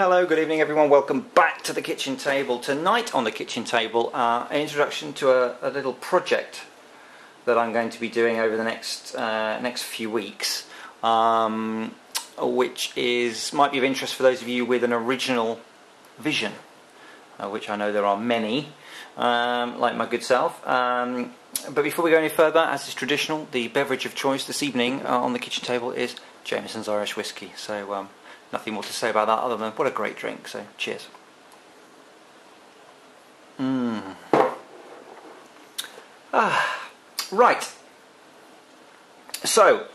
Hello, good evening everyone, welcome back to the kitchen table. Tonight on the kitchen table, an introduction to a little project that I'm going to be doing over the next few weeks, which might be of interest for those of you with an original vision, which I know there are many, like my good self. But before we go any further, as is traditional, the beverage of choice this evening on the kitchen table is Jameson's Irish Whiskey. So nothing more to say about that other than what a great drink, so cheers. Right, so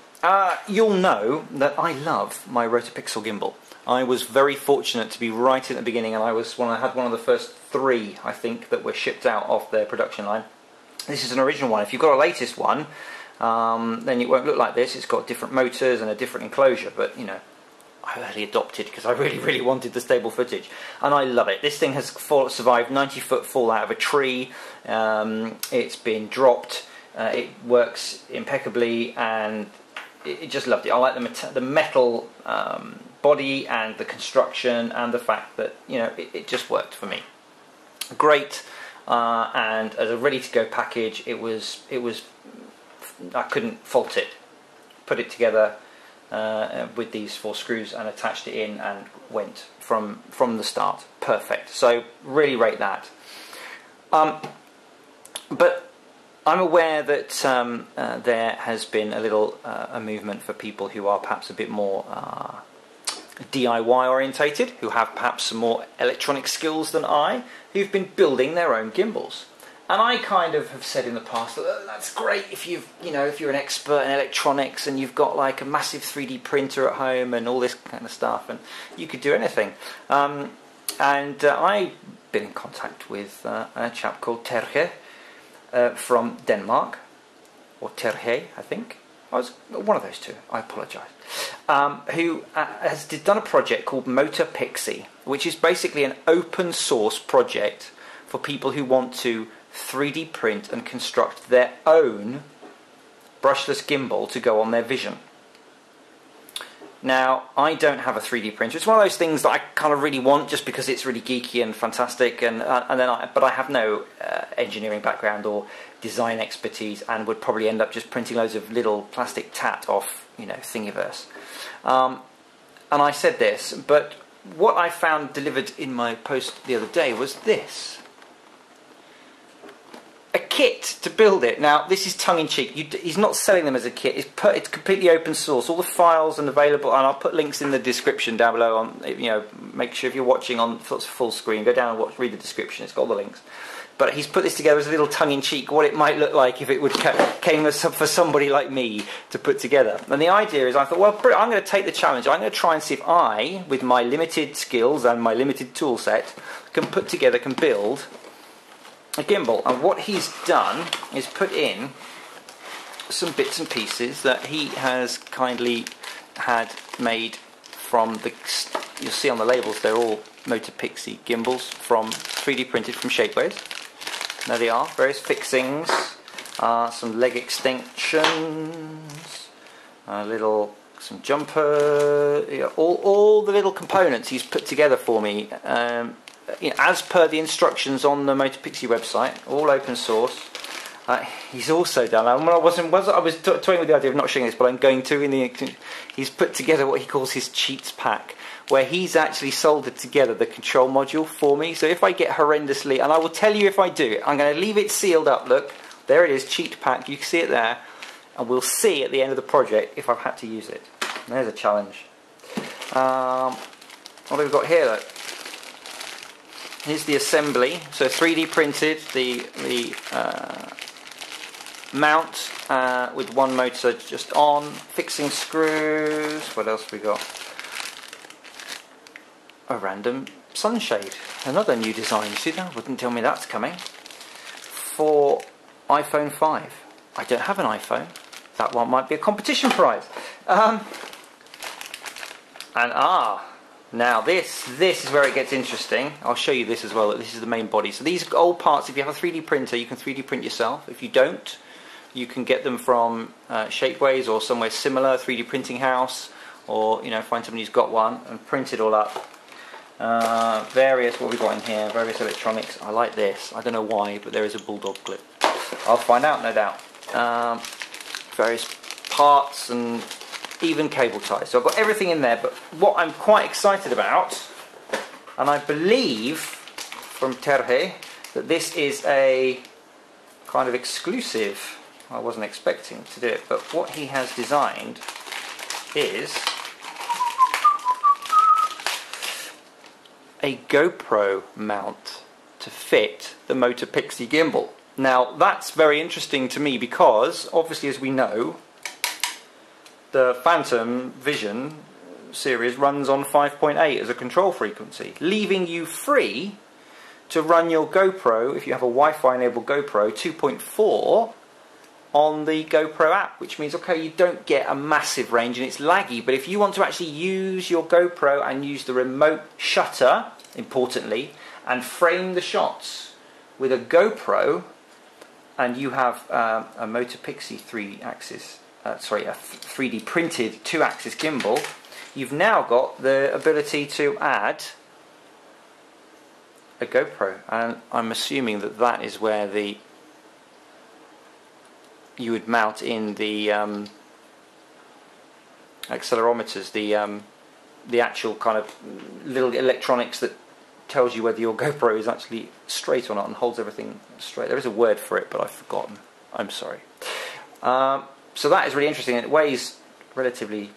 you'll know that I love my Motorpixie gimbal. I was very fortunate to be right at the beginning, and I had one of the first three, I think, that were shipped out off their production line. This is an original one. If you've got a latest one, then it won't look like this. It's got different motors and a different enclosure, but you know, I early adopted because I really wanted the stable footage, and I love it. This thing has survived 90-foot fall out of a tree. It's been dropped. It works impeccably, and it just loved it. I like the metal body and the construction, and the fact that it just worked for me. Great, and as a ready-to-go package, it was I couldn't fault it. Put it together with these 4 screws and attached it in, and went from the start perfect. So really rate that. But I'm aware that there has been a little a movement for people who are perhaps a bit more DIY orientated, who have perhaps some more electronic skills than I, who've been building their own gimbals. And I kind of have said in the past that that's great if if you're an expert in electronics and you've got like a massive 3D printer at home and all this kind of stuff, and you could do anything. I've been in contact with a chap called Terje from Denmark, or Terje, I think. I was one of those two. I apologise. Who has done a project called Motorpixie, which is basically an open source project for people who want to 3D print and construct their own brushless gimbal to go on their Vision. Now, I don't have a 3D printer. It's one of those things that I kind of really want, just because it's really geeky and fantastic, but I have no engineering background or design expertise, and would probably end up just printing loads of little plastic tat off, Thingiverse. And I said this, but what I found delivered in my post the other day was this. A kit to build it. Now, this is tongue-in-cheek. He's not selling them as a kit. It's completely open source. All the files are available, and I'll put links in the description down below. On make sure if you're watching on full screen, go down and read the description. It's got all the links. But he's put this together as a little tongue-in-cheek, what it might look like if it came for somebody like me to put together. And the idea is, I thought, well, I'm going to take the challenge. I'm going to try and see if I, with my limited skills and my limited tool set, can build a gimbal. And what he's done is put in some bits and pieces that he has kindly had made from you'll see on the labels, they're all Motorpixie gimbals, 3D printed from Shapeways. There they are, various fixings, some leg extensions, some jumper, all the little components he's put together for me, as per the instructions on the Motorpixie website, all open source. He's also done, I was toying with the idea of not showing this, but I'm going to. He's put together what he calls his cheats pack, where he's actually soldered together the control module for me. So if I get horrendously, and I will tell you if I do, I'm going to leave it sealed up. Look, there it is, cheat pack. You can see it there, and we'll see at the end of the project if I've had to use it. And there's a challenge. What have we got here? Look. Here's the assembly. So 3D printed the mount with one motor just on, fixing screws. What else have we got? A random sunshade, another new design. See that? Wouldn't tell me that's coming. For iPhone 5. I don't have an iPhone. That one might be a competition prize. Now this is where it gets interesting. I'll show you this as well. This is the main body. So these old parts, if you have a 3D printer, you can 3D print yourself. If you don't, you can get them from Shapeways or somewhere similar, 3D printing house, or find somebody who's got one and print it all up. Various, what have we got in here? Various electronics. I like this. I don't know why, but there is a bulldog clip. I'll find out, no doubt. Various parts and even cable ties. So I've got everything in there, but what I'm quite excited about, and I believe from Terje that this is a kind of exclusive. I wasn't expecting to do it, but what he has designed is a GoPro mount to fit the Motorpixie gimbal. Now that's very interesting to me because obviously, as we know, the Phantom Vision series runs on 5.8 as a control frequency, leaving you free to run your GoPro, if you have a Wi-Fi enabled GoPro, 2.4 on the GoPro app, which means, okay, you don't get a massive range and it's laggy, but if you want to actually use your GoPro and use the remote shutter, importantly, and frame the shots with a GoPro, and you have a Motorpixie 3D printed 2-axis gimbal, you've now got the ability to add a GoPro, and I'm assuming that that is where you would mount in the accelerometers, the actual kind of little electronics that tells you whether your GoPro is actually straight or not and holds everything straight. There is a word for it, but I've forgotten. I'm sorry. So that is really interesting. It weighs relatively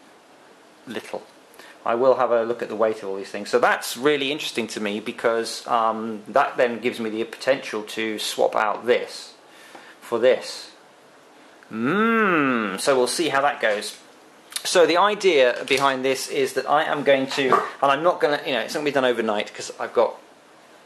little. I will have a look at the weight of all these things. So that's really interesting to me because that then gives me the potential to swap out this for this. So we'll see how that goes. So the idea behind this is that I am going to, and I'm not going to, it's not going to be done overnight because I've got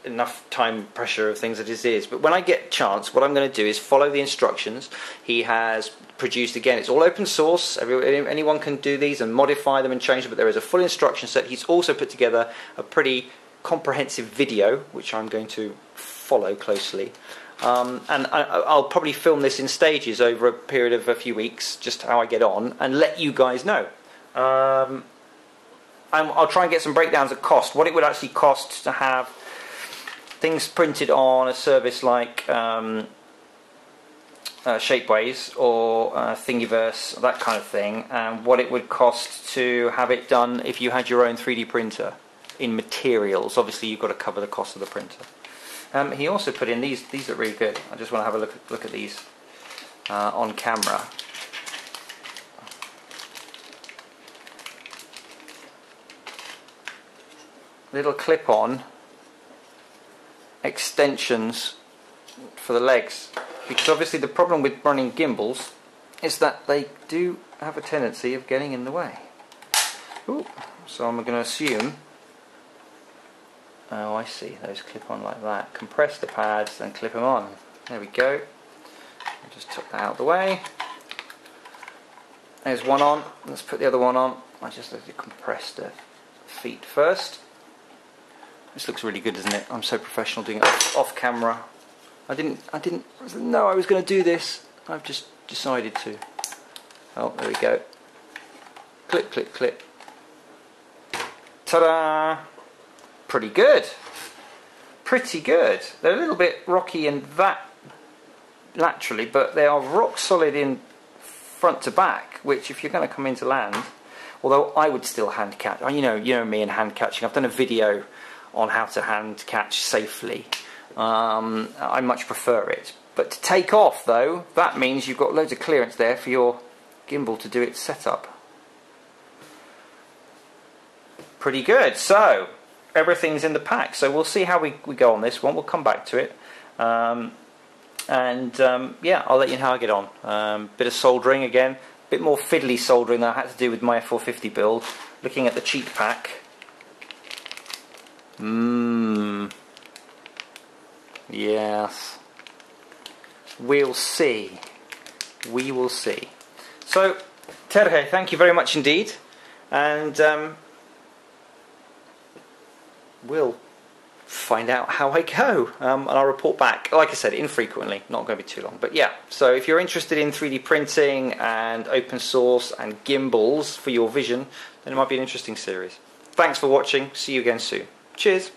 enough time pressure of things as it is, but when I get a chance, what I'm going to do is follow the instructions he has produced. Again, it's all open source, anyone can do these and modify them and change them, but there is a full instruction set. He's also put together a pretty comprehensive video which I'm going to follow closely, and I'll probably film this in stages over a period of a few weeks, just how I get on, and let you guys know. I'll try and get some breakdowns of cost, what it would actually cost to have things printed on a service like Shapeways or Thingiverse, that kind of thing, and what it would cost to have it done if you had your own 3D printer in materials. Obviously you've got to cover the cost of the printer. He also put in these look really good. I just want to have a look at these on camera. Little clip-on extensions for the legs, because obviously the problem with running gimbals is that they do have a tendency of getting in the way. Ooh. So I'm going to assume, oh I see, those clip on like that. Compress the pads and clip them on. There we go. I'll just tuck that out of the way. There's one on. Let's put the other one on. I just have to compress the feet first. This looks really good, doesn't it? I'm so professional doing it off camera. I didn't know I was going to do this. I've just decided to. Oh, there we go. Clip, clip, clip. Ta-da! Pretty good. Pretty good. They're a little bit rocky in that laterally, but they are rock solid in front to back, which if you're going to come into land, although I would still hand catch. You know me and hand catching. I've done a video on how to hand catch safely. I much prefer it. But to take off though, that means you've got loads of clearance there for your gimbal to do its setup. Pretty good. So everything's in the pack. So we'll see how we go on this one. We'll come back to it. Yeah, I'll let you know how I get on. Bit of soldering again. A bit more fiddly soldering than I had to do with my F450 build. Looking at the cheat pack. Yes. We'll see. We will see. So, Terje, thank you very much indeed. And we'll find out how I go. And I'll report back. Like I said, infrequently. Not going to be too long. But yeah, so if you're interested in 3D printing and open source and gimbals for your vision, then it might be an interesting series. Thanks for watching. See you again soon. Cheers.